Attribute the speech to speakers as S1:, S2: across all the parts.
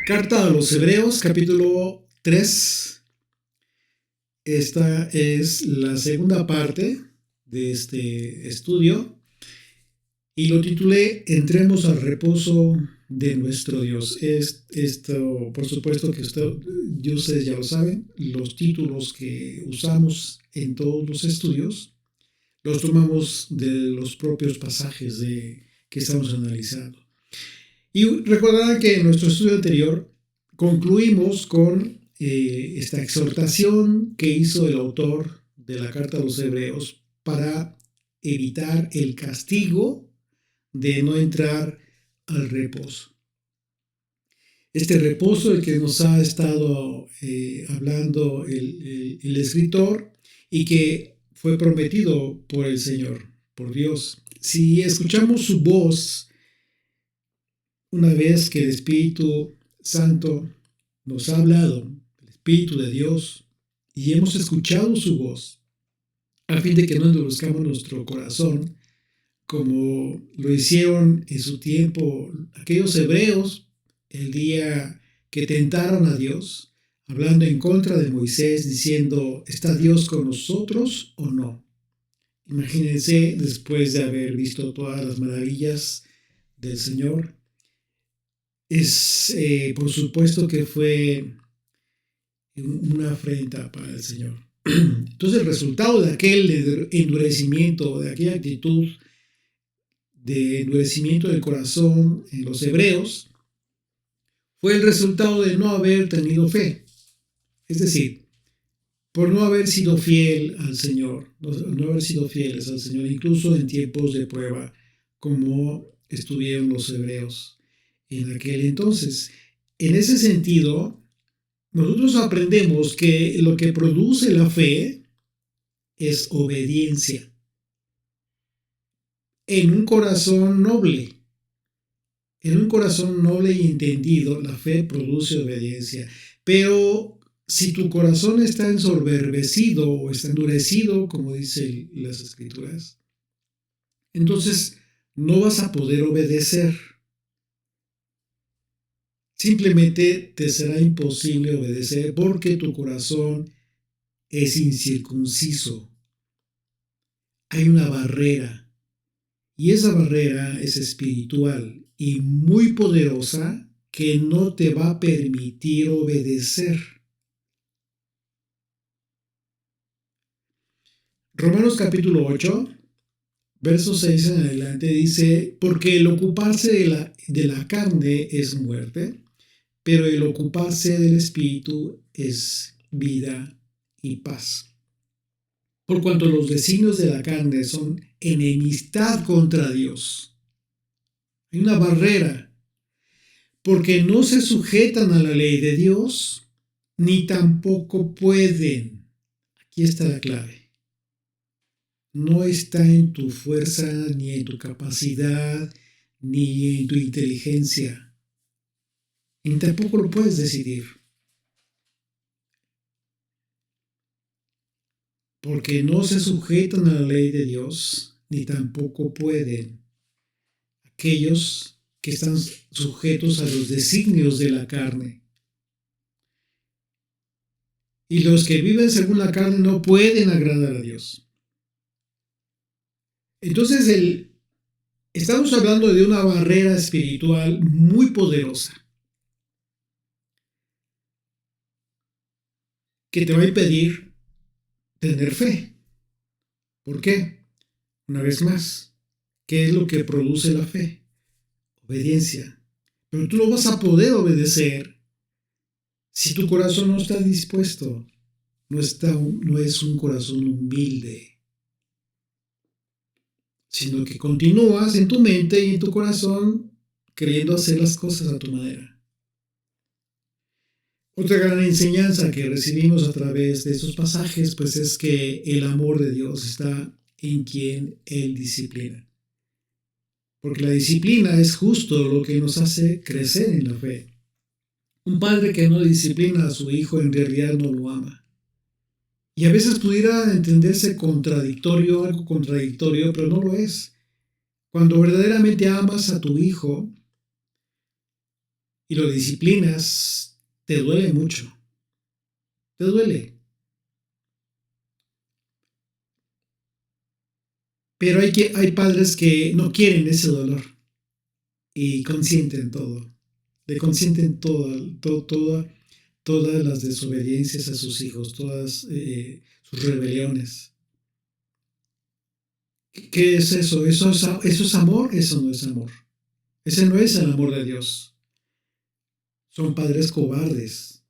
S1: Carta a los Hebreos, capítulo 3. Esta es la segunda parte de este estudio y lo titulé Entremos al reposo de nuestro Dios. Esto, por supuesto que ustedes ya lo saben, los títulos que usamos en todos los estudios los tomamos de los propios pasajes que estamos analizando. Y recordarán que en nuestro estudio anterior concluimos con esta exhortación que hizo el autor de la Carta a los Hebreos para evitar el castigo de no entrar al reposo. Este reposo del que nos ha estado hablando el escritor y que fue prometido por el Señor, por Dios. Si escuchamos su voz, una vez que el Espíritu Santo nos ha hablado, el Espíritu de Dios, y hemos escuchado su voz, a fin de que no endurezcamos nuestro corazón, como lo hicieron en su tiempo aquellos hebreos el día que tentaron a Dios, hablando en contra de Moisés, diciendo, ¿está Dios con nosotros o no? Imagínense, después de haber visto todas las maravillas del Señor, por supuesto que fue una afrenta para el Señor. Entonces el resultado de aquel endurecimiento, de aquella actitud de endurecimiento del corazón en los hebreos, fue el resultado de no haber tenido fe. Es decir, por no haber sido fiel al Señor, no haber sido fieles al Señor, incluso en tiempos de prueba, como estuvieron los hebreos en aquel entonces. En ese sentido, nosotros aprendemos que lo que produce la fe es obediencia en un corazón noble. En un corazón noble y entendido, la fe produce obediencia. Pero si tu corazón está ensoberbecido o está endurecido, como dicen las Escrituras, entonces no vas a poder obedecer. Simplemente te será imposible obedecer porque tu corazón es incircunciso. Hay una barrera y esa barrera es espiritual y muy poderosa que no te va a permitir obedecer. Romanos capítulo 8, verso 6 en adelante dice, porque el ocuparse de la carne es muerte, pero el ocuparse del Espíritu es vida y paz. Por cuanto los designios de la carne son enemistad contra Dios. Hay una barrera, porque no se sujetan a la ley de Dios, ni tampoco pueden. Aquí está la clave. No está en tu fuerza, ni en tu capacidad, ni en tu inteligencia. Y tampoco lo puedes decidir. Porque no se sujetan a la ley de Dios, ni tampoco pueden aquellos que están sujetos a los designios de la carne. Y los que viven según la carne no pueden agradar a Dios. Entonces, estamos hablando de una barrera espiritual muy poderosa que te va a impedir tener fe. ¿Por qué? Una vez más, ¿qué es lo que produce la fe? Obediencia. Pero tú no vas a poder obedecer si tu corazón no está dispuesto, no es un corazón humilde, sino que continúas en tu mente y en tu corazón queriendo hacer las cosas a tu manera. Otra gran enseñanza que recibimos a través de estos pasajes, pues es que el amor de Dios está en quien Él disciplina. Porque la disciplina es justo lo que nos hace crecer en la fe. Un padre que no disciplina a su hijo en realidad no lo ama. Y a veces pudiera entenderse algo contradictorio, pero no lo es. Cuando verdaderamente amas a tu hijo y lo disciplinas, te duele mucho. Te duele. Pero hay padres que no quieren ese dolor y consienten todo. Le consienten todas las desobediencias a sus hijos, todas sus rebeliones. ¿Qué es eso? ¿Eso es amor? Eso no es amor. Ese no es el amor de Dios. Son padres cobardes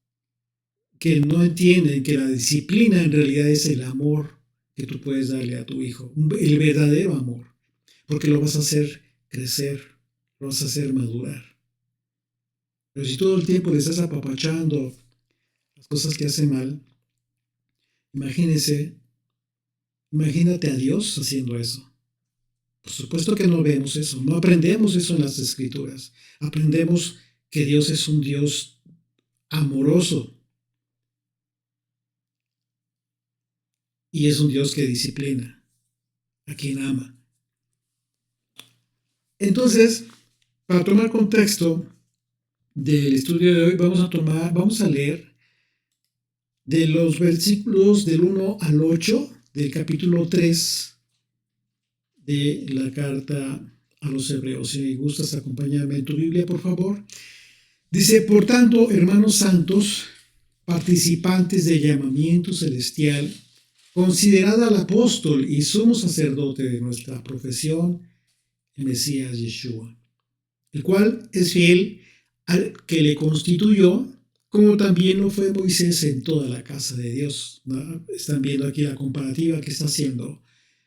S1: que no entienden que la disciplina en realidad es el amor que tú puedes darle a tu hijo, el verdadero amor, porque lo vas a hacer crecer, lo vas a hacer madurar. Pero si todo el tiempo le estás apapachando las cosas que hace mal, imagínate a Dios haciendo eso. Por supuesto que no vemos eso, no aprendemos eso en las Escrituras. Aprendemos que Dios es un Dios amoroso y es un Dios que disciplina a quien ama. Entonces, para tomar contexto del estudio de hoy, vamos a leer de los versículos del 1 al 8 del capítulo 3 de la carta a los Hebreos. Si gustas, acompáñame en tu Biblia, por favor. Dice: por tanto, hermanos santos, participantes del llamamiento celestial, considerad al apóstol y sumo sacerdote de nuestra profesión, el Mesías Yeshua, el cual es fiel al que le constituyó, como también lo fue Moisés en toda la casa de Dios. ¿No? Están viendo aquí la comparativa que está haciendo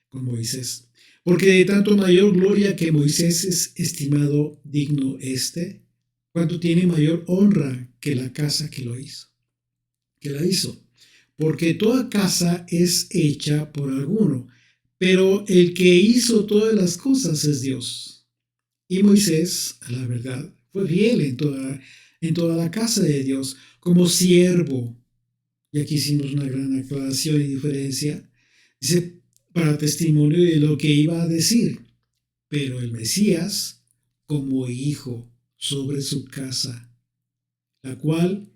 S1: con Moisés. Porque de tanto mayor gloria que Moisés es estimado digno cuanto tiene mayor honra que la casa que la hizo. Porque toda casa es hecha por alguno, pero el que hizo todas las cosas es Dios. Y Moisés, a la verdad, fue fiel en toda la casa de Dios como siervo. Y aquí hicimos una gran aclaración y diferencia. Dice, para testimonio de lo que iba a decir. Pero el Mesías como hijo sobre su casa, la cual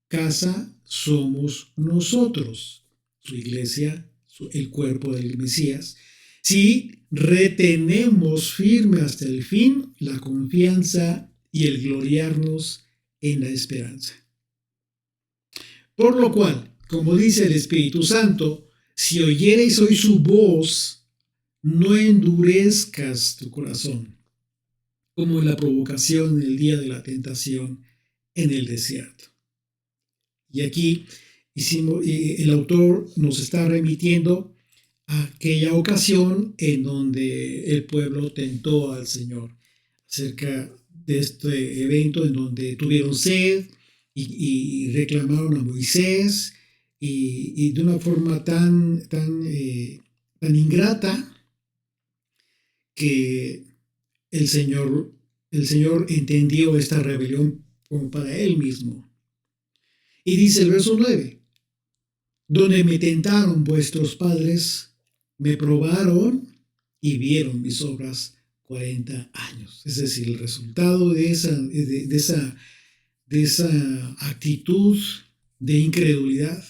S1: casa somos nosotros, su iglesia, el cuerpo del Mesías, si retenemos firme hasta el fin la confianza y el gloriarnos en la esperanza. Por lo cual, como dice el Espíritu Santo, si oyereis hoy su voz, no endurezcas tu corazón, como en la provocación en el día de la tentación en el desierto. Y aquí el autor nos está remitiendo a aquella ocasión en donde el pueblo tentó al Señor, acerca de este evento en donde tuvieron sed y reclamaron a Moisés y de una forma tan ingrata que el Señor entendió esta rebelión como para él mismo. Y dice el verso 9, donde me tentaron vuestros padres, me probaron y vieron mis obras 40 años. Es decir, el resultado de esa actitud de incredulidad.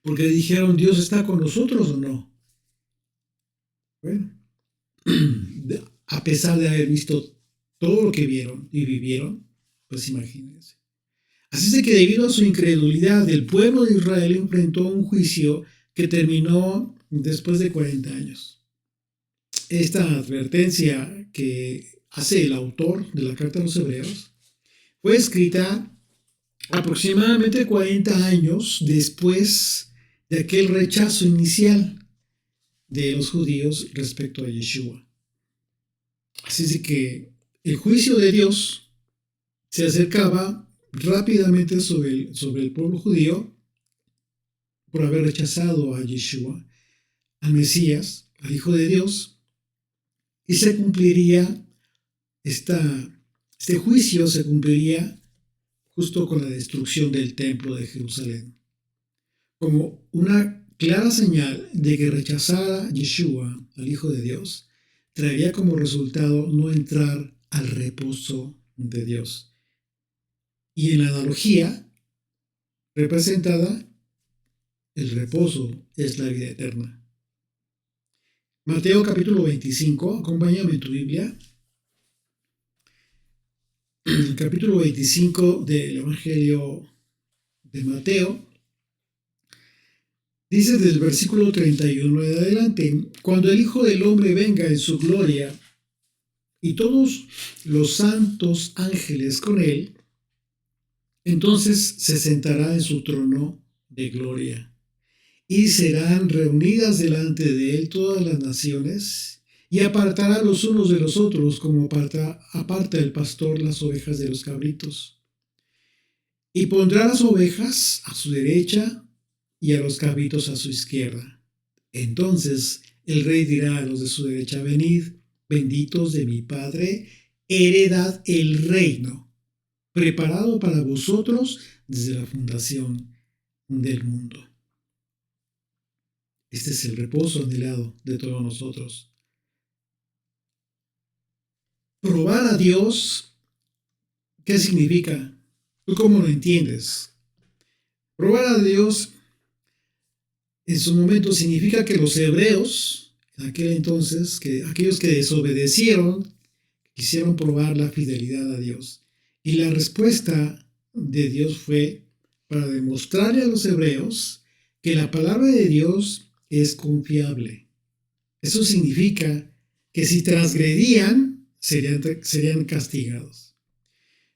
S1: Porque dijeron, ¿Dios está con nosotros o no? Bueno, a pesar de haber visto todo lo que vieron y vivieron, pues imagínense. Así es de que debido a su incredulidad, el pueblo de Israel enfrentó un juicio que terminó después de 40 años. Esta advertencia que hace el autor de la carta a los Hebreos fue escrita aproximadamente 40 años después de aquel rechazo inicial de los judíos respecto a Yeshua. Así es de que el juicio de Dios se acercaba rápidamente sobre el pueblo judío por haber rechazado a Yeshua, al Mesías, al Hijo de Dios, y se cumpliría este juicio se cumpliría justo con la destrucción del templo de Jerusalén, como una clara señal de que rechazar a Yeshua, al Hijo de Dios, traería como resultado no entrar al reposo de Dios. Y en la analogía representada, el reposo es la vida eterna. Mateo capítulo 25, acompáñame en tu Biblia. El capítulo 25 del Evangelio de Mateo. Dice del versículo 31 en adelante: cuando el Hijo del Hombre venga en su gloria y todos los santos ángeles con él, entonces se sentará en su trono de gloria. Y serán reunidas delante de él todas las naciones, y apartará los unos de los otros, como aparta el pastor las ovejas de los cabritos. Y pondrá las ovejas a su derecha y a los cabritos a su izquierda. Entonces el rey dirá a los de su derecha: venid, benditos de mi Padre, heredad el reino, preparado para vosotros desde la fundación del mundo. Este es el reposo anhelado de todos nosotros. Probar a Dios, ¿qué significa? ¿Tú cómo lo entiendes? Probar a Dios en su momento significa que los hebreos, en aquel entonces, que aquellos que desobedecieron, quisieron probar la fidelidad a Dios. Y la respuesta de Dios fue para demostrarle a los hebreos que la palabra de Dios es confiable. Eso significa que si transgredían, serían castigados.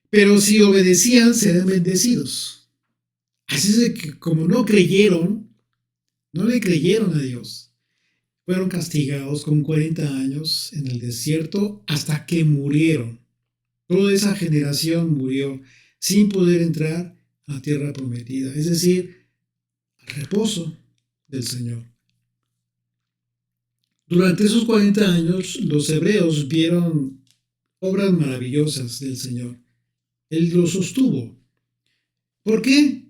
S1: Pero si obedecían, serían bendecidos. Así es de que como no le creyeron a Dios, fueron castigados con 40 años en el desierto hasta que murieron. Toda esa generación murió sin poder entrar a la tierra prometida, es decir, al reposo del Señor. Durante esos 40 años, los hebreos vieron obras maravillosas del Señor. Él los sostuvo. ¿Por qué?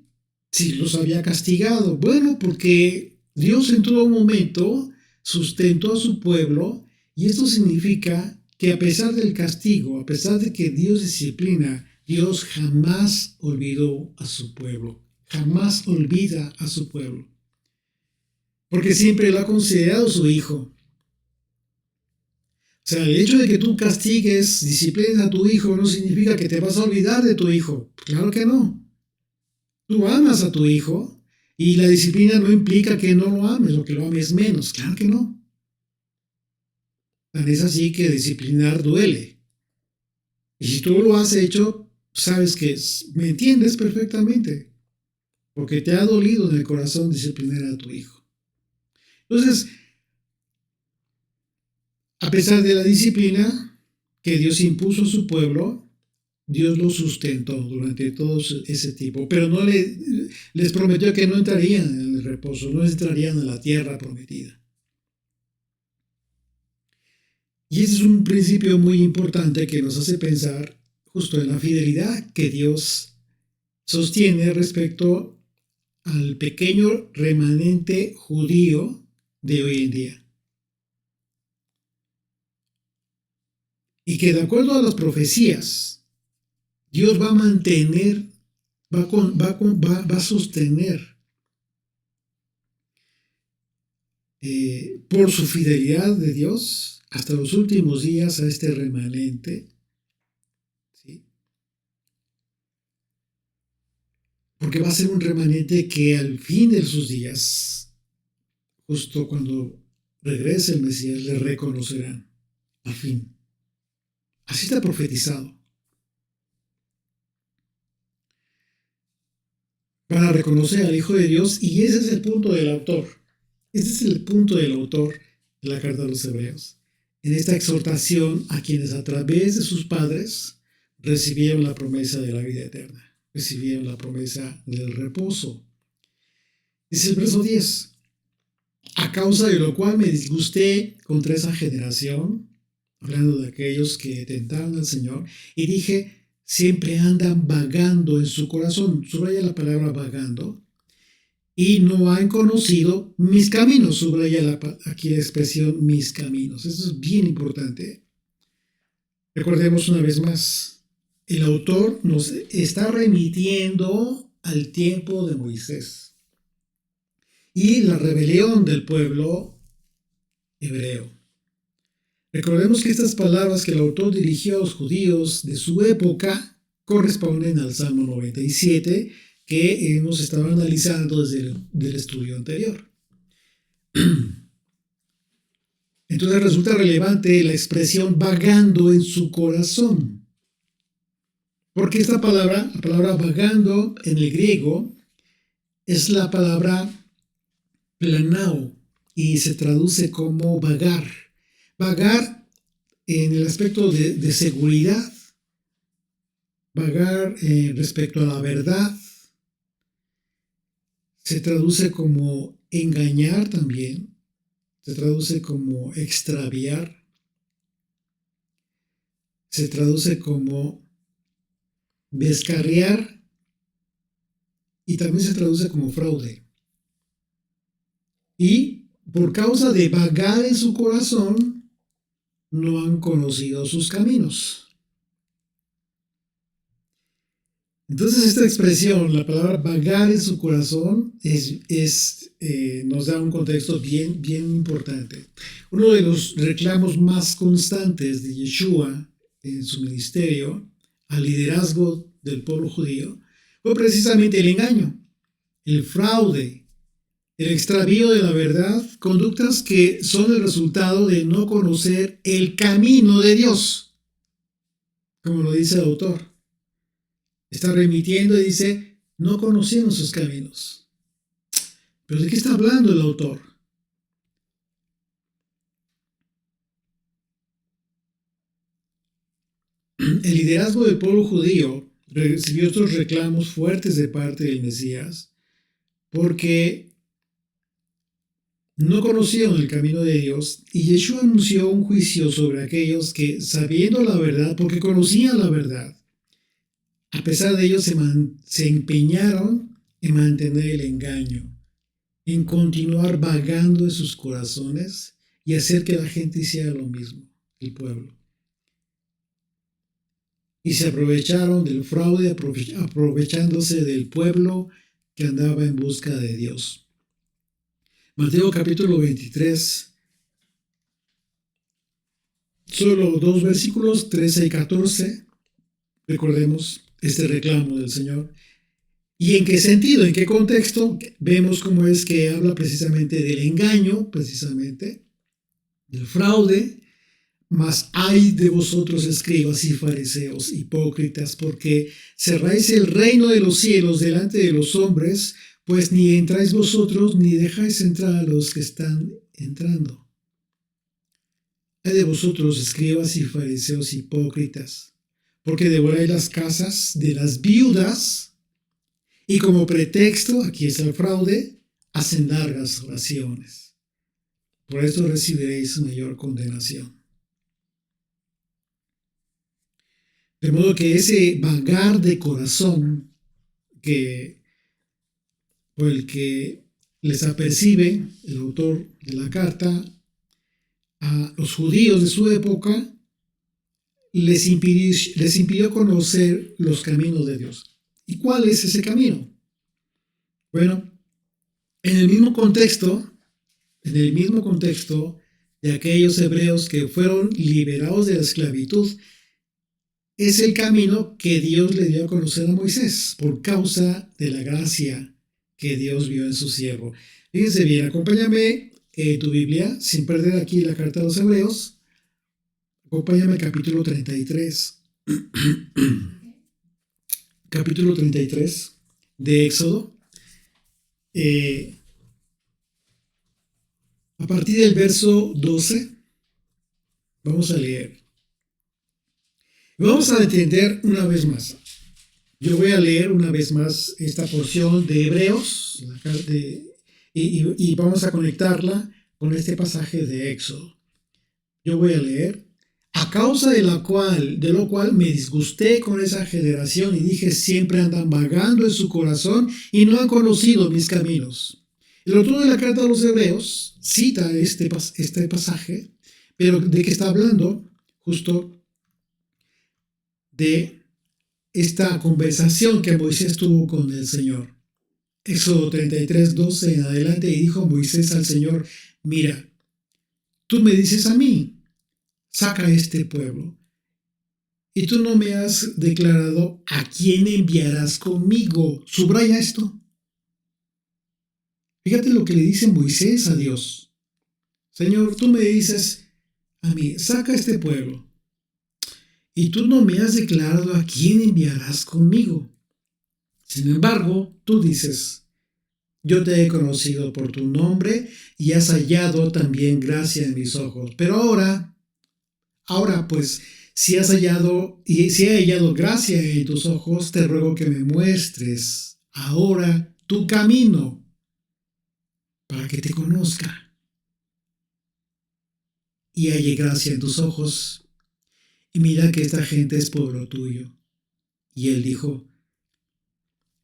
S1: Si los había castigado. Bueno, porque Dios en todo momento sustentó a su pueblo, y esto significa que a pesar del castigo, a pesar de que Dios disciplina, Dios jamás olvidó a su pueblo. Jamás olvida a su pueblo. Porque siempre lo ha considerado su hijo. O sea, el hecho de que tú castigues, disciplines a tu hijo no significa que te vas a olvidar de tu hijo. Claro que no. Tú amas a tu hijo y la disciplina no implica que no lo ames o que lo ames menos. Claro que no. Tan es así que disciplinar duele. Y si tú lo has hecho, sabes que me entiendes perfectamente. Porque te ha dolido en el corazón disciplinar a tu hijo. Entonces, a pesar de la disciplina que Dios impuso a su pueblo, Dios lo sustentó durante todo ese tiempo, pero no les prometió que no entrarían en el reposo, no entrarían a la tierra prometida. Y ese es un principio muy importante que nos hace pensar justo en la fidelidad que Dios sostiene respecto al pequeño remanente judío de hoy en día. Y que de acuerdo a las profecías, Dios va a mantener, va a sostener por su fidelidad de Dios hasta los últimos días a este remanente. ¿Sí? Porque va a ser un remanente que al fin de sus días, justo cuando regrese el Mesías, le reconocerán. Al fin. Así está profetizado. Para reconocer al Hijo de Dios, y ese es el punto del autor. Ese es el punto del autor de la carta a los Hebreos. En esta exhortación a quienes a través de sus padres recibieron la promesa de la vida eterna, recibieron la promesa del reposo. Dice el verso 10: a causa de lo cual me disgusté contra esa generación, hablando de aquellos que tentaron al Señor, y dije: siempre andan vagando en su corazón. Subraya la palabra vagando. Y no han conocido mis caminos. Subraya aquí la expresión mis caminos. Eso es bien importante. Recordemos una vez más. el autor nos está remitiendo al tiempo de Moisés y la rebelión del pueblo hebreo. Recordemos que estas palabras que el autor dirigió a los judíos de su época corresponden al Salmo 97 que hemos estado analizando desde el estudio anterior. Entonces resulta relevante la expresión vagando en su corazón. Porque esta palabra, la palabra vagando en el griego, es la palabra planao y se traduce como vagar. Vagar en el aspecto de seguridad, vagar respecto a la verdad, se traduce como engañar también, se traduce como extraviar, se traduce como descarriar y también se traduce como fraude. Y por causa de vagar en su corazón, no han conocido sus caminos. Entonces esta expresión, la palabra vagar en su corazón, nos da un contexto bien importante. Uno de los reclamos más constantes de Yeshua en su ministerio al liderazgo del pueblo judío fue precisamente el engaño, el fraude, el extravío de la verdad, conductas que son el resultado de no conocer el camino de Dios, como lo dice el autor. Está remitiendo y dice, no conocieron sus caminos. ¿Pero de qué está hablando el autor? El liderazgo del pueblo judío recibió estos reclamos fuertes de parte del Mesías porque no conocieron el camino de Dios y Yeshua anunció un juicio sobre aquellos que, sabiendo la verdad, porque conocían la verdad, a pesar de ello se empeñaron en mantener el engaño, en continuar vagando en sus corazones y hacer que la gente hiciera lo mismo, el pueblo. Y se aprovecharon del fraude, aprovechándose del pueblo que andaba en busca de Dios. Mateo capítulo 23, solo 2 versículos, 13 y 14, recordemos este reclamo del Señor. ¿Y en qué sentido, en qué contexto? Vemos cómo es que habla precisamente del engaño, precisamente, del fraude. Mas ay de vosotros, escribas y fariseos, hipócritas, porque cerráis el reino de los cielos delante de los hombres, pues ni entráis vosotros, ni dejáis entrar a los que están entrando. Ay de vosotros, escribas y fariseos, hipócritas, porque devoráis las casas de las viudas, y como pretexto, aquí está el fraude, hacen largas oraciones. Por esto recibiréis mayor condenación. De modo que ese vagar de corazón por el que les apercibe el autor de la carta a los judíos de su época, les impidió conocer los caminos de Dios. ¿Y cuál es ese camino? Bueno, en el mismo contexto de aquellos hebreos que fueron liberados de la esclavitud, es el camino que Dios le dio a conocer a Moisés por causa de la gracia que Dios vio en su siervo. Fíjense bien, acompáñame tu Biblia, sin perder aquí la carta de los Hebreos. Acompáñame al capítulo 33. Capítulo 33 de Éxodo. A partir del verso 12, vamos a leer. Vamos a entender una vez más. Yo voy a leer una vez más esta porción de Hebreos y vamos a conectarla con este pasaje de Éxodo. Yo voy a leer. A causa de lo cual me disgusté con esa generación y dije, siempre andan vagando en su corazón y no han conocido mis caminos. El autor de la carta de los Hebreos cita este pasaje, pero ¿de qué está hablando? Justo de esta conversación que Moisés tuvo con el Señor. Éxodo 33:12 en adelante, y dijo Moisés al Señor: mira, tú me dices a mí, saca este pueblo, y tú no me has declarado a quién enviarás conmigo. Subraya esto. Fíjate lo que le dice Moisés a Dios. Señor, tú me dices a mí, saca este pueblo, y tú no me has declarado a quién enviarás conmigo. Sin embargo, tú dices: yo te he conocido por tu nombre y has hallado también gracia en mis ojos. Pero ahora pues, si has hallado y si he hallado gracia en tus ojos, te ruego que me muestres ahora tu camino para que te conozca y halle gracia en tus ojos. Y mira que esta gente es pueblo tuyo. Y él dijo: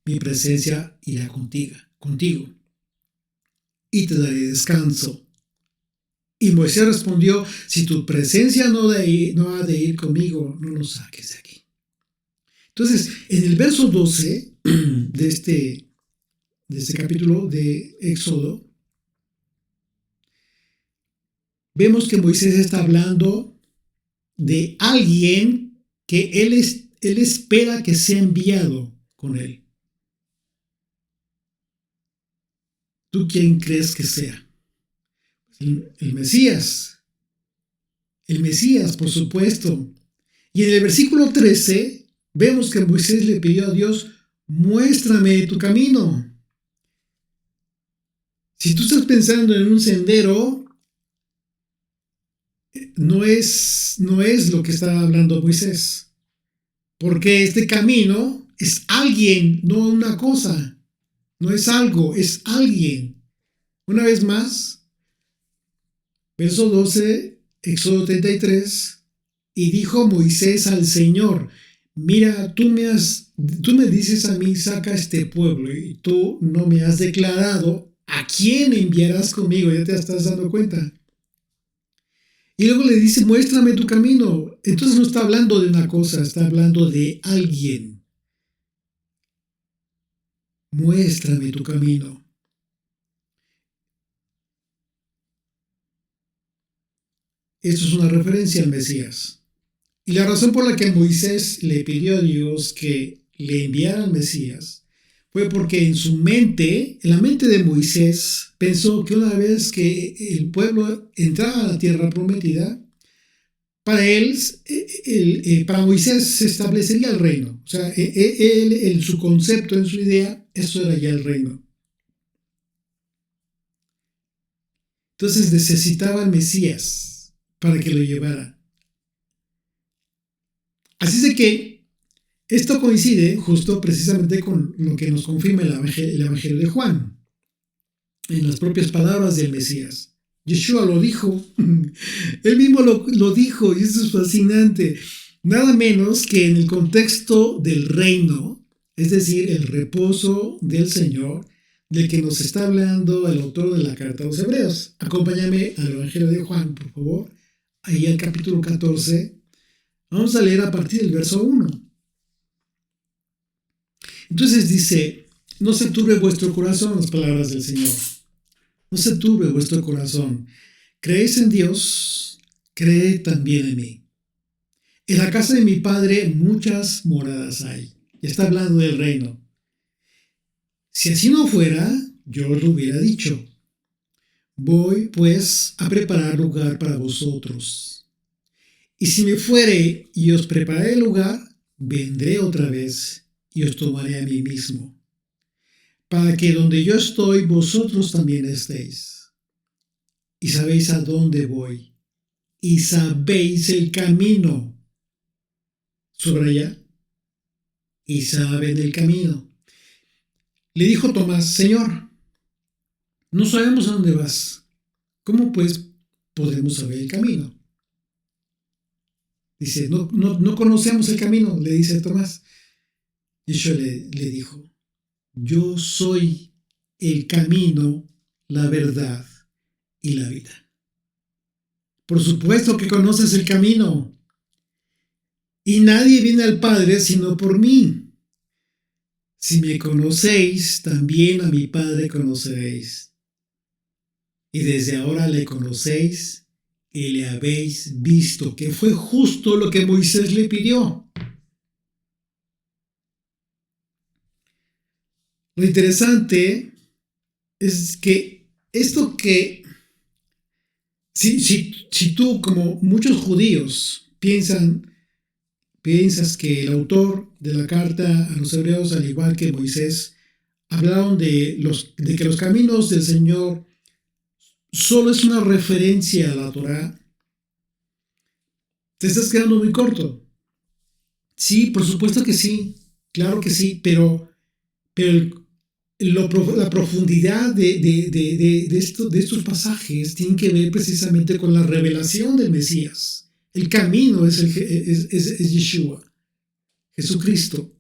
S1: mi presencia irá contigo, y te daré descanso. Y Moisés respondió: si tu presencia no ha de ir conmigo, no lo saques de aquí. Entonces, en el verso 12 de este capítulo de Éxodo, vemos que Moisés está hablando de alguien que él espera que sea enviado con él. ¿Tú quién crees que sea? El Mesías. El Mesías, por supuesto. Y en el versículo 13 vemos que Moisés le pidió a Dios: muéstrame tu camino. Si tú estás pensando en un sendero, no es lo que está hablando Moisés. Porque este camino es alguien, no una cosa. No es algo, es alguien. Una vez más, verso 12, Éxodo 33. Y dijo Moisés al Señor: mira, tú me dices a mí, saca este pueblo, y tú no me has declarado a quién enviarás conmigo. Ya te estás dando cuenta. Y luego le dice: muéstrame tu camino. Entonces no está hablando de una cosa, está hablando de alguien. Muéstrame tu camino. Esto es una referencia al Mesías. Y la razón por la que Moisés le pidió a Dios que le enviara al Mesías fue porque en la mente de Moisés, pensó que una vez que el pueblo entrara a la tierra prometida, para él, para Moisés se establecería el reino. O sea, él, en su concepto, en su idea, eso era ya el reino. Entonces necesitaba al Mesías para que lo llevara. Así es de que esto coincide justo precisamente con lo que nos confirma el Evangelio de Juan, en las propias palabras del Mesías. Yeshua lo dijo, él mismo lo dijo, y esto es fascinante. Nada menos que en el contexto del reino, es decir, el reposo del Señor, del que nos está hablando el autor de la carta a los Hebreos. Acompáñame al Evangelio de Juan, por favor, ahí al capítulo 14. Vamos a leer a partir del verso 1. Entonces dice: no se turbe vuestro corazón, las palabras del Señor. No se turbe vuestro corazón. ¿Creéis en Dios? Creed también en mí. En la casa de mi Padre muchas moradas hay. Ya está hablando del reino. Si así no fuera, yo os lo hubiera dicho. Voy, pues, a preparar lugar para vosotros. Y si me fuere y os prepararé el lugar, vendré otra vez y os tomaré a mí mismo, para que donde yo estoy, vosotros también estéis. Y sabéis a dónde voy, y sabéis el camino. Subraya: y saben el camino. Le dijo Tomás: Señor, no sabemos a dónde vas. ¿Cómo pues podemos saber el camino? Dice: no conocemos el camino, le dice Tomás. Yeshua le dijo: yo soy el camino, la verdad y la vida. Por supuesto que conoces el camino. y nadie viene al Padre sino por mí. Si me conocéis, también a mi Padre conoceréis. Y desde ahora le conocéis y le habéis visto, que fue justo lo que Moisés le pidió. Lo interesante es que esto que, si tú, como muchos judíos, piensas que el autor de la carta a los hebreos, al igual que Moisés, hablaron de que los caminos del Señor solo es una referencia a la Torá, te estás quedando muy corto. Sí, por supuesto que sí, claro que sí, pero la profundidad de estos pasajes tiene que ver precisamente con la revelación del Mesías. El camino es Yeshua, Jesucristo.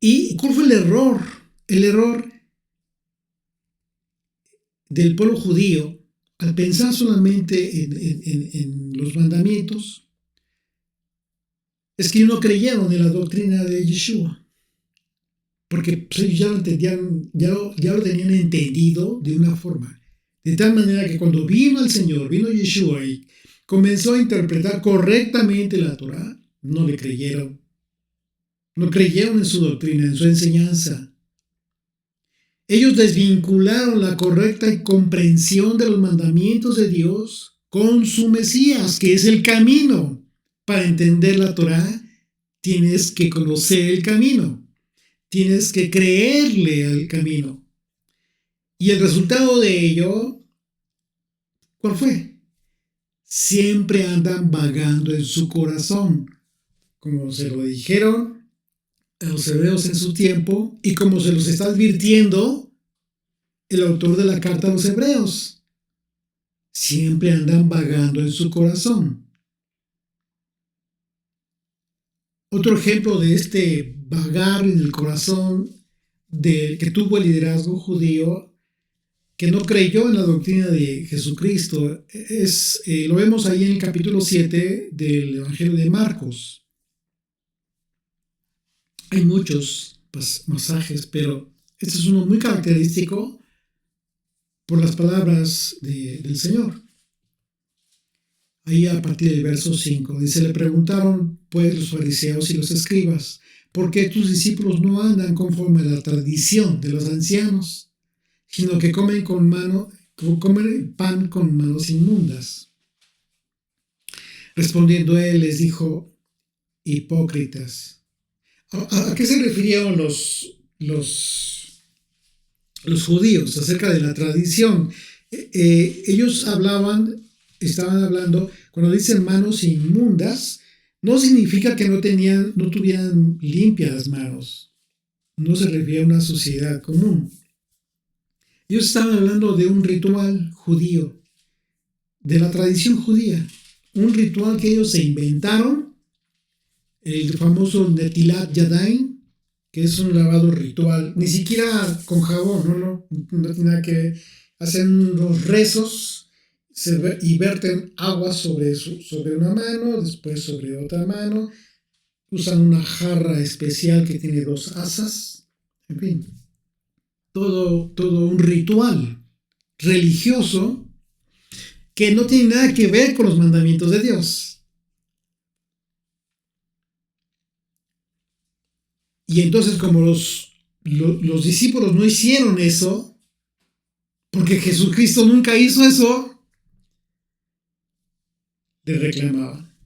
S1: ¿Y cuál fue el error? El error del pueblo judío, al pensar solamente en los mandamientos, es que no creyeron en la doctrina de Yeshua. Porque pues, ellos ya lo entendían, ya lo tenían entendido de una forma. De tal manera que cuando vino el Señor, vino Yeshua y comenzó a interpretar correctamente la Torá, no le creyeron. No creyeron en su doctrina, en su enseñanza. Ellos desvincularon la correcta comprensión de los mandamientos de Dios con su Mesías, que es el camino. Para entender la Torá, tienes que conocer el camino. Tienes que creerle al camino. Y el resultado de ello, ¿cuál fue? Siempre andan vagando en su corazón, como se lo dijeron a los hebreos en su tiempo y como se los está advirtiendo el autor de la carta a los hebreos. Siempre andan vagando en su corazón. Otro ejemplo de este vagar en el corazón que tuvo el liderazgo judío, que no creyó en la doctrina de Jesucristo, lo vemos ahí en el capítulo 7 del Evangelio de Marcos. Hay muchos pasajes, pero este es uno muy característico por las palabras del Señor. Ahí a partir del verso 5 dice: le preguntaron pues los fariseos y los escribas, ¿por qué tus discípulos no andan conforme a la tradición de los ancianos, sino que comen pan con manos inmundas? Respondiendo él les dijo: hipócritas. ¿A qué se refirieron los judíos acerca de la tradición? Ellos estaban hablando, cuando dicen manos inmundas, no significa que no tuvieran limpias las manos. No se refiere a una suciedad común. Ellos estaban hablando de un ritual judío, de la tradición judía, un ritual que ellos se inventaron, el famoso Netilat Yadayim, que es un lavado ritual, ni siquiera con jabón, no tiene nada que ver. Hacen unos rezos y verten agua sobre una mano, después sobre otra mano, usan una jarra especial que tiene 2 asas, en fin, todo un ritual religioso que no tiene nada que ver con los mandamientos de Dios. Y entonces, como los discípulos no hicieron eso, porque Jesucristo nunca hizo eso, le reclamaban: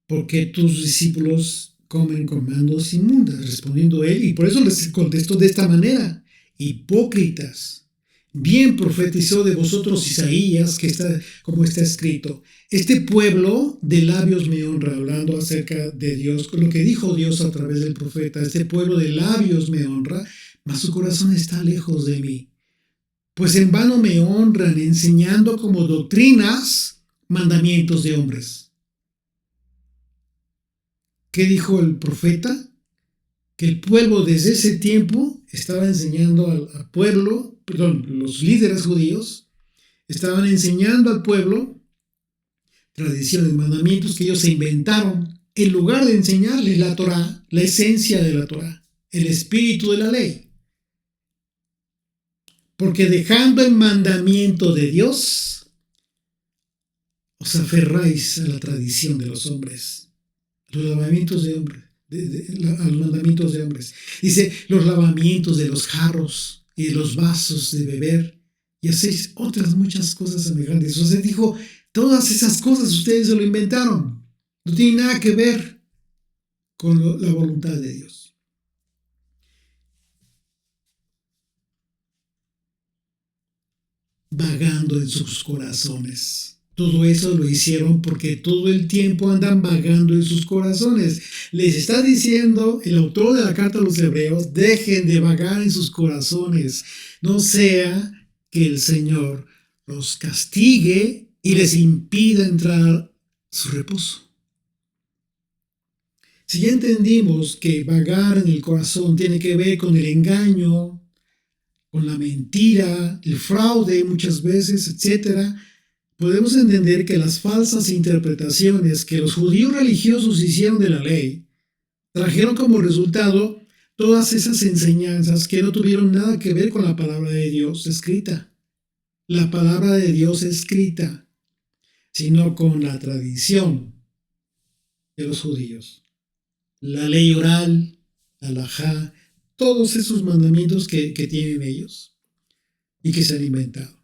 S1: ¿por qué tus discípulos comen con manos inmundas? Respondiendo él, y por eso les contestó de esta manera: hipócritas. Bien profetizó de vosotros Isaías, como está escrito: este pueblo de labios me honra, hablando acerca de Dios, con lo que dijo Dios a través del profeta. Este pueblo de labios me honra, mas su corazón está lejos de mí. Pues en vano me honran, enseñando como doctrinas mandamientos de hombres. ¿Qué dijo el profeta? Que el pueblo desde ese tiempo estaba enseñando al pueblo, los líderes judíos, estaban enseñando al pueblo tradiciones, mandamientos que ellos se inventaron, en lugar de enseñarles la Torá, la esencia de la Torá, el espíritu de la ley. Porque dejando el mandamiento de Dios, os aferráis a la tradición de los hombres, los lavamientos de hombres, a los mandamientos de hombres. Dice, los lavamientos de los jarros y de los vasos de beber, y hacéis otras muchas cosas semejantes. O sea, dijo, todas esas cosas ustedes se lo inventaron. No tiene nada que ver con la voluntad de Dios. Vagando en sus corazones. Todo eso lo hicieron porque todo el tiempo andan vagando en sus corazones. Les está diciendo el autor de la carta a los Hebreos, dejen de vagar en sus corazones. No sea que el Señor los castigue y les impida entrar a su reposo. Si ya entendimos que vagar en el corazón tiene que ver con el engaño, con la mentira, el fraude muchas veces, etc., podemos entender que las falsas interpretaciones que los judíos religiosos hicieron de la ley trajeron como resultado todas esas enseñanzas que no tuvieron nada que ver con la palabra de Dios escrita. La palabra de Dios escrita, sino con la tradición de los judíos. La ley oral, la halajá, todos esos mandamientos que tienen ellos y que se han inventado.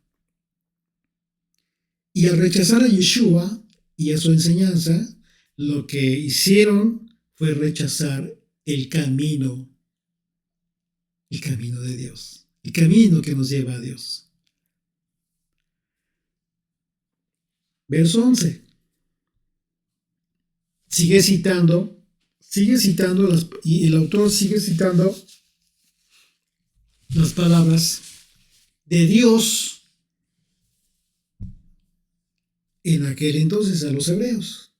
S1: Y al rechazar a Yeshua y a su enseñanza, lo que hicieron fue rechazar el camino de Dios, el camino que nos lleva a Dios. Verso 11. Sigue citando y el autor sigue citando las palabras de Dios en aquel entonces a los hebreos.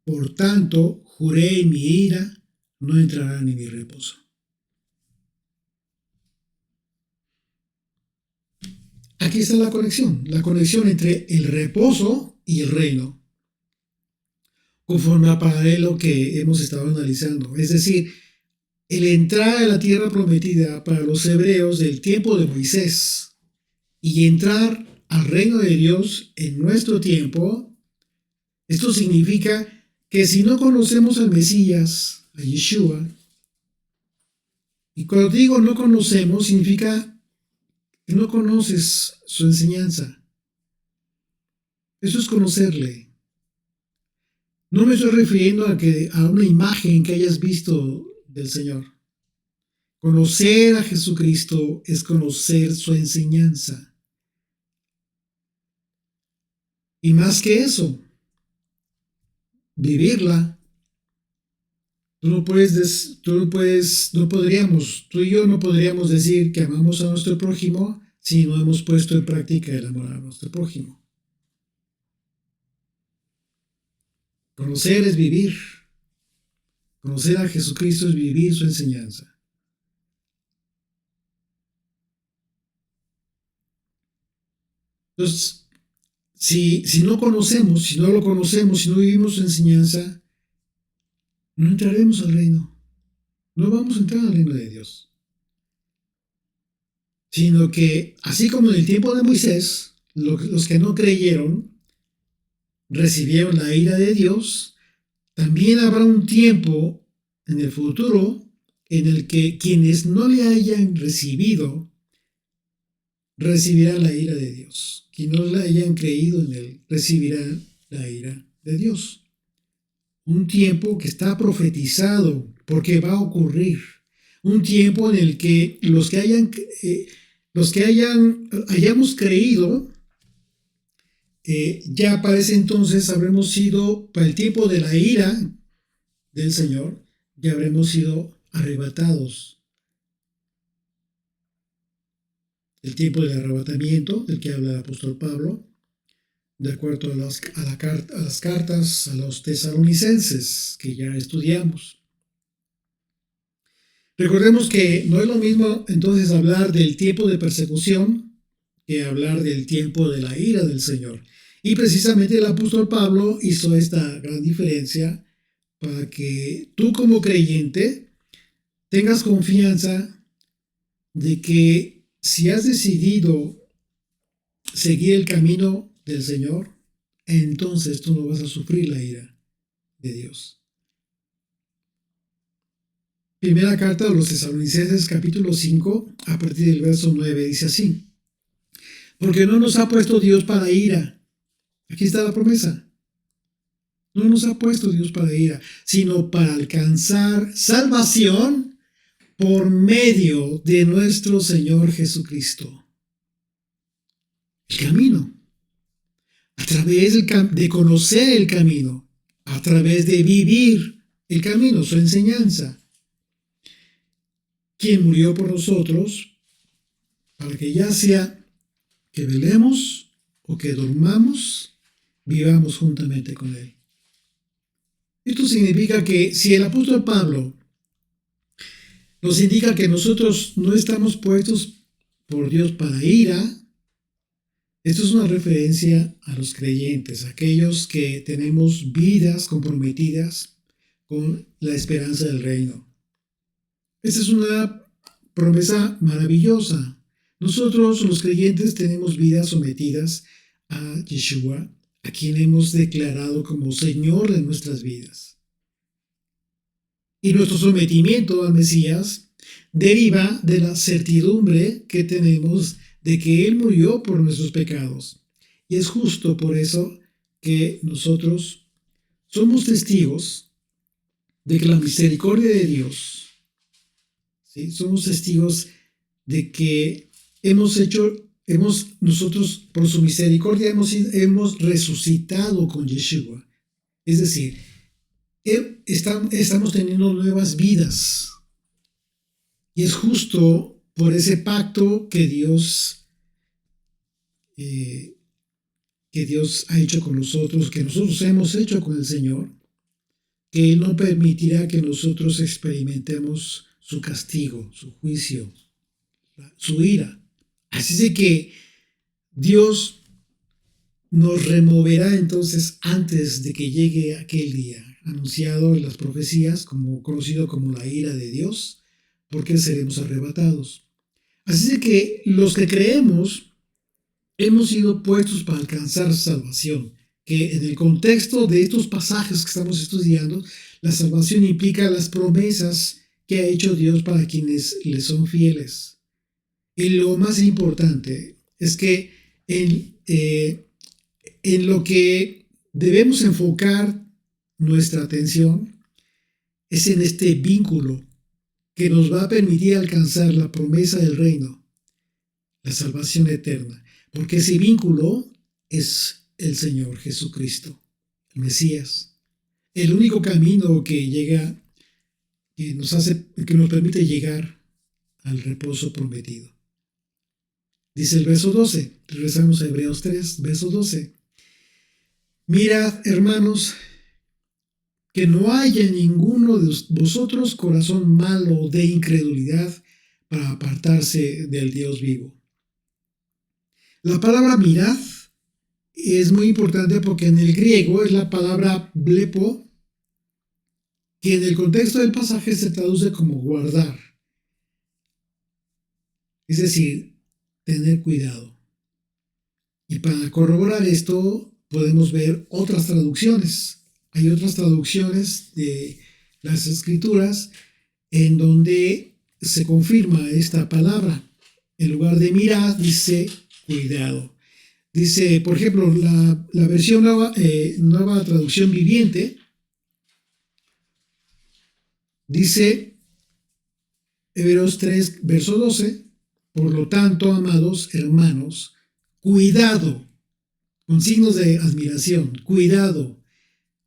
S1: Por tanto, juré en mi ira, no entrarán en mi reposo. Aquí está la conexión entre el reposo y el reino, conforme al paralelo que hemos estado analizando. Es decir, el entrar a la tierra prometida para los hebreos del tiempo de Moisés y entrar al reino de Dios en nuestro tiempo, esto significa que si no conocemos al Mesías, a Yeshua, y cuando digo no conocemos, significa que no conoces su enseñanza. Eso es conocerle. No me estoy refiriendo a una imagen que hayas visto del Señor. Conocer a Jesucristo es conocer su enseñanza. Y más que eso, vivirla. Tú y yo no podríamos decir que amamos a nuestro prójimo si no hemos puesto en práctica el amor a nuestro prójimo. Conocer es vivir. Conocer a Jesucristo es vivir su enseñanza. Entonces, si no lo conocemos, si no vivimos su enseñanza, no entraremos al reino. No vamos a entrar al reino de Dios. Sino que, así como en el tiempo de Moisés, los que no creyeron recibieron la ira de Dios, también habrá un tiempo en el futuro en el que quienes no le hayan recibido recibirán la ira de Dios. Quienes no le hayan creído en él recibirán la ira de Dios. Un tiempo que está profetizado porque va a ocurrir. Un tiempo en el que los que hayamos creído, ya para ese entonces habremos sido, para el tiempo de la ira del Señor, ya habremos sido arrebatados. El tiempo del arrebatamiento, del que habla el apóstol Pablo, de acuerdo a las cartas a los tesalonicenses que ya estudiamos. Recordemos que no es lo mismo entonces hablar del tiempo de persecución, que hablar del tiempo de la ira del Señor. Y precisamente el apóstol Pablo hizo esta gran diferencia para que tú como creyente tengas confianza de que si has decidido seguir el camino del Señor, entonces tú no vas a sufrir la ira de Dios. Primera carta a los Tesalonicenses, capítulo 5, a partir del verso 9, dice así: porque no nos ha puesto Dios para ira. Aquí está la promesa. No nos ha puesto Dios para ira, sino para alcanzar salvación por medio de nuestro Señor Jesucristo. El camino. A través de conocer el camino. A través de vivir el camino, su enseñanza. Quien murió por nosotros, para que ya sea que velemos o que durmamos, vivamos juntamente con Él. Esto significa que si el apóstol Pablo nos indica que nosotros no estamos puestos por Dios para ira, esto es una referencia a los creyentes, aquellos que tenemos vidas comprometidas con la esperanza del reino. Esta es una promesa maravillosa. Nosotros, los creyentes, tenemos vidas sometidas a Yeshua, a quien hemos declarado como Señor de nuestras vidas. Y nuestro sometimiento al Mesías deriva de la certidumbre que tenemos de que Él murió por nuestros pecados. Y es justo por eso que nosotros somos testigos de que la misericordia de Dios, ¿sí? Somos testigos de que nosotros por su misericordia hemos resucitado con Yeshua. Es decir, estamos teniendo nuevas vidas. Y es justo por ese pacto que Dios ha hecho con nosotros, que nosotros hemos hecho con el Señor, que Él no permitirá que nosotros experimentemos su castigo, su juicio, su ira. Así de que Dios nos removerá entonces antes de que llegue aquel día, anunciado en las profecías, conocido como la ira de Dios, porque seremos arrebatados. Así de que los que creemos hemos sido puestos para alcanzar salvación, que en el contexto de estos pasajes que estamos estudiando, la salvación implica las promesas que ha hecho Dios para quienes le son fieles. Y lo más importante es que en lo que debemos enfocar nuestra atención es en este vínculo que nos va a permitir alcanzar la promesa del reino, la salvación eterna, porque ese vínculo es el Señor Jesucristo, el Mesías, el único camino que nos permite llegar al reposo prometido. Dice el verso 12, regresamos a Hebreos 3, verso 12. Mirad, hermanos, que no haya en ninguno de vosotros corazón malo de incredulidad para apartarse del Dios vivo. La palabra mirad es muy importante porque en el griego es la palabra blepo, que en el contexto del pasaje se traduce como guardar. Es decir, tener cuidado. Y para corroborar esto podemos ver otras traducciones. Hay otras traducciones de las Escrituras en donde se confirma esta palabra. En lugar de mirar, dice cuidado. Dice, por ejemplo, la versión nueva traducción viviente, dice, Hebreos 3, verso 12, por lo tanto, amados hermanos, cuidado, con signos de admiración, cuidado,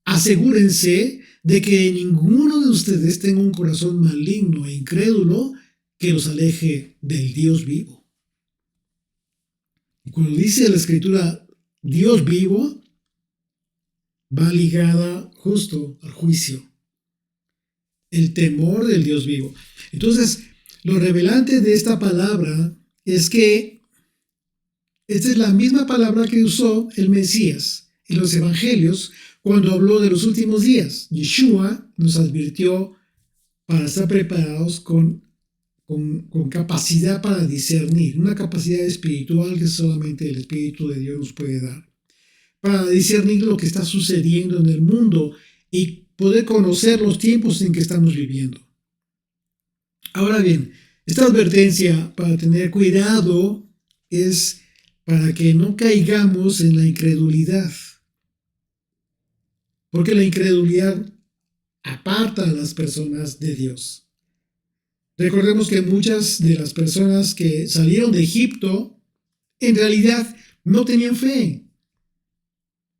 S1: asegúrense de que ninguno de ustedes tenga un corazón maligno e incrédulo que los aleje del Dios vivo. Y cuando dice la Escritura Dios vivo, va ligada justo al juicio, el temor del Dios vivo. Entonces, lo revelante de esta palabra es que Esta es la misma palabra que usó el Mesías en los evangelios cuando habló de los últimos días. Yeshua nos advirtió para estar preparados con capacidad para discernir, una capacidad espiritual que solamente el Espíritu de Dios nos puede dar, para discernir lo que está sucediendo en el mundo y poder conocer los tiempos en que estamos viviendo. Ahora bien, esta advertencia para tener cuidado es para que no caigamos en la incredulidad, porque la incredulidad aparta a las personas de Dios. Recordemos que muchas de las personas que salieron de Egipto en realidad no tenían fe.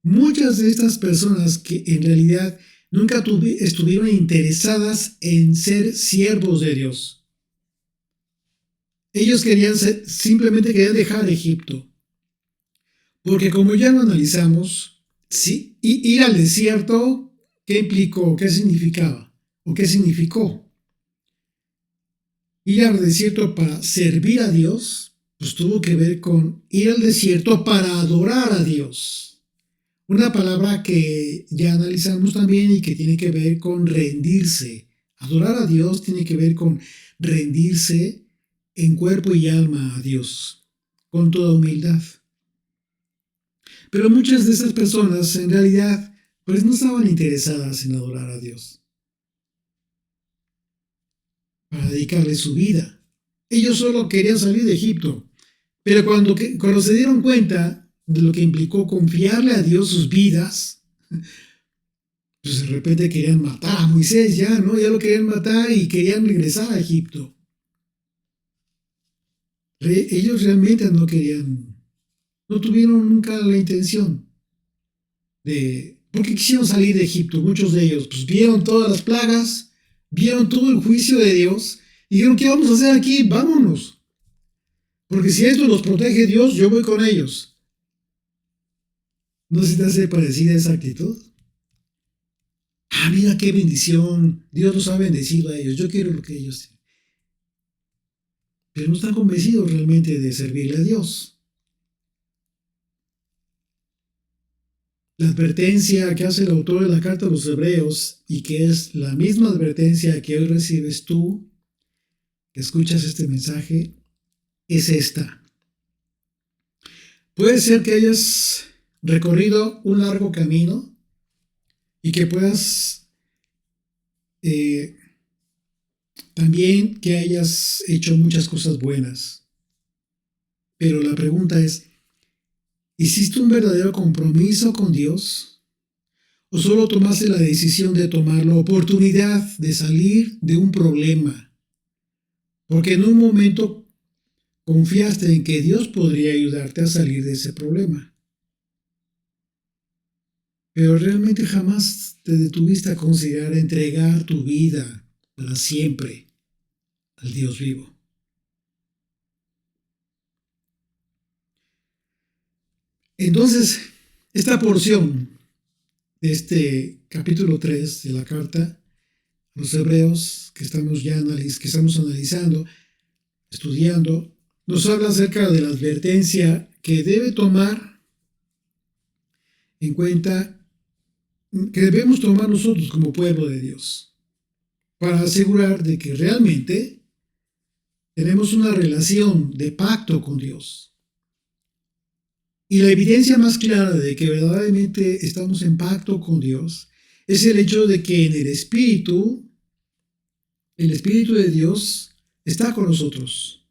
S1: Muchas de estas personas que en realidad nunca estuvieron interesadas en ser siervos de Dios. Ellos simplemente querían dejar Egipto. Porque como ya lo analizamos, sí, ir al desierto, ¿qué implicó? ¿Qué significaba? ¿O qué significó? Ir al desierto para servir a Dios, pues tuvo que ver con ir al desierto para adorar a Dios. Una palabra que ya analizamos también y que tiene que ver con rendirse. Adorar a Dios tiene que ver con rendirse en cuerpo y alma a Dios, con toda humildad. Pero muchas de esas personas en realidad pues no estaban interesadas en adorar a Dios, para dedicarle su vida. Ellos solo querían salir de Egipto, pero cuando se dieron cuenta de lo que implicó confiarle a Dios sus vidas, pues de repente querían matar a Moisés ya, ¿no? Ya lo querían matar y querían regresar a Egipto. Ellos realmente no querían, no tuvieron nunca la intención porque quisieron salir de Egipto. Muchos de ellos pues vieron todas las plagas, vieron todo el juicio de Dios y dijeron, ¿qué vamos a hacer aquí? Vámonos. Porque si esto los protege Dios, yo voy con ellos. ¿No se te hace parecida esa actitud? Ah, mira qué bendición. Dios los ha bendecido a ellos. Yo quiero lo que ellos tienen. Pero no están convencidos realmente de servirle a Dios. La advertencia que hace el autor de la carta a los Hebreos y que es la misma advertencia que hoy recibes tú, que escuchas este mensaje, es esta. Puede ser que hayas recorrido un largo camino y que puedas también que hayas hecho muchas cosas buenas. Pero la pregunta es, ¿hiciste un verdadero compromiso con Dios? ¿O solo tomaste la decisión de tomar la oportunidad de salir de un problema? Porque en un momento confiaste en que Dios podría ayudarte a salir de ese problema. Pero realmente jamás te detuviste a considerar entregar tu vida para siempre al Dios vivo. Entonces, esta porción de este capítulo 3 de la carta a los Hebreos que estamos analizando, estudiando, nos habla acerca de la advertencia que debe tomar en cuenta, que debemos tomar nosotros como pueblo de Dios, para asegurar de que realmente tenemos una relación de pacto con Dios. Y la evidencia más clara de que verdaderamente estamos en pacto con Dios es el hecho de que en el Espíritu de Dios está con nosotros.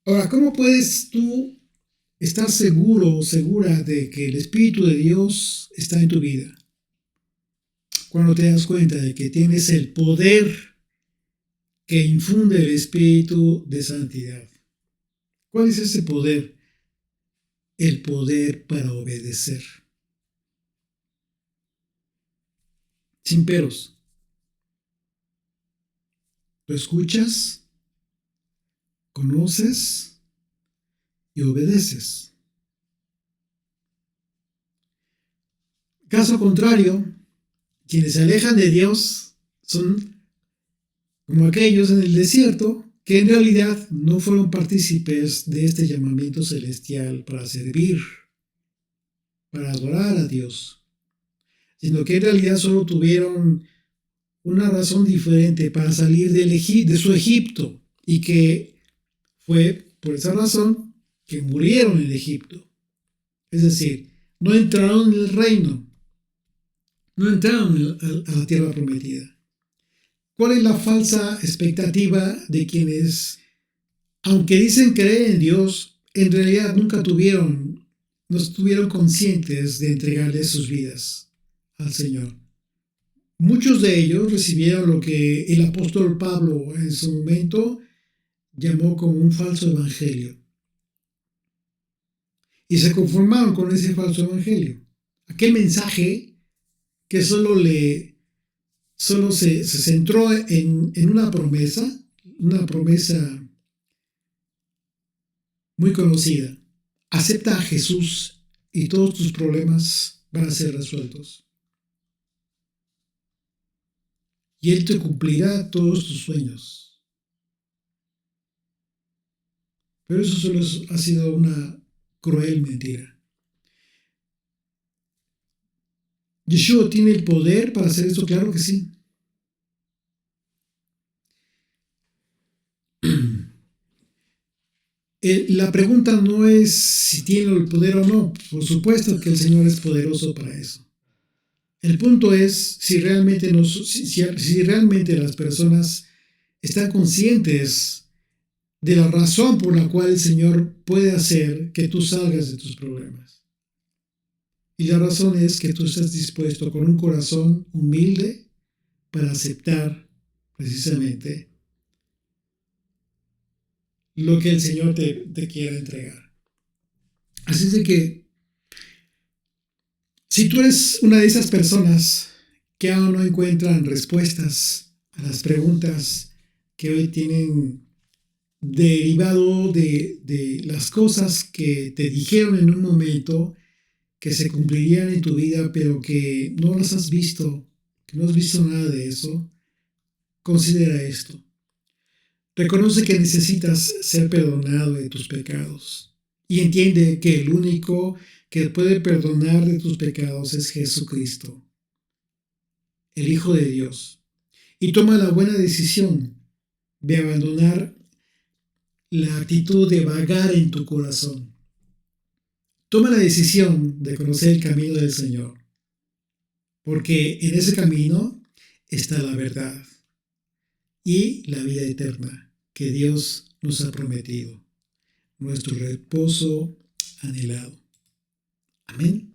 S1: Ahora, ¿cómo puedes tú estar seguro o segura de que el Espíritu de Dios está en tu vida? Cuando te das cuenta de que tienes el poder que infunde el Espíritu de santidad. ¿Cuál es ese poder? El poder para obedecer. Sin peros. Lo escuchas, conoces y obedeces. Caso contrario, quienes se alejan de Dios son como aquellos en el desierto que en realidad no fueron partícipes de este llamamiento celestial para servir, para adorar a Dios, sino que en realidad solo tuvieron una razón diferente para salir de su Egipto, y que fue por esa razón que murieron en Egipto. Es decir, no entraron en el reino, no entraron a la tierra prometida. ¿Cuál es la falsa expectativa de quienes, aunque dicen creer en Dios, en realidad no estuvieron conscientes de entregarle sus vidas al Señor? Muchos de ellos recibieron lo que el apóstol Pablo en su momento llamó como un falso evangelio, y se conformaron con ese falso evangelio, aquel mensaje que solo se centró en una promesa muy conocida: acepta a Jesús y todos tus problemas van a ser resueltos, y Él te cumplirá todos tus sueños. Pero eso solo ha sido una cruel mentira. ¿Yeshua tiene el poder para hacer esto? Claro que sí. La pregunta no es si tiene el poder o no. Por supuesto que el Señor es poderoso para eso. El punto es si realmente las personas están conscientes de la razón por la cual el Señor puede hacer que tú salgas de tus problemas. Y la razón es que tú estás dispuesto con un corazón humilde para aceptar precisamente lo que el Señor te quiere entregar. Así es de que, si tú eres una de esas personas que aún no encuentran respuestas a las preguntas que hoy tienen derivado de las cosas que te dijeron en un momento que se cumplirían en tu vida, pero que no las has visto, que no has visto nada de eso, considera esto. Reconoce que necesitas ser perdonado de tus pecados y entiende que el único que puede perdonar de tus pecados es Jesucristo, el Hijo de Dios. Y toma la buena decisión de abandonar la actitud de vagar en tu corazón. Toma la decisión de conocer el camino del Señor, porque en ese camino está la verdad y la vida eterna que Dios nos ha prometido, nuestro reposo anhelado. Amén.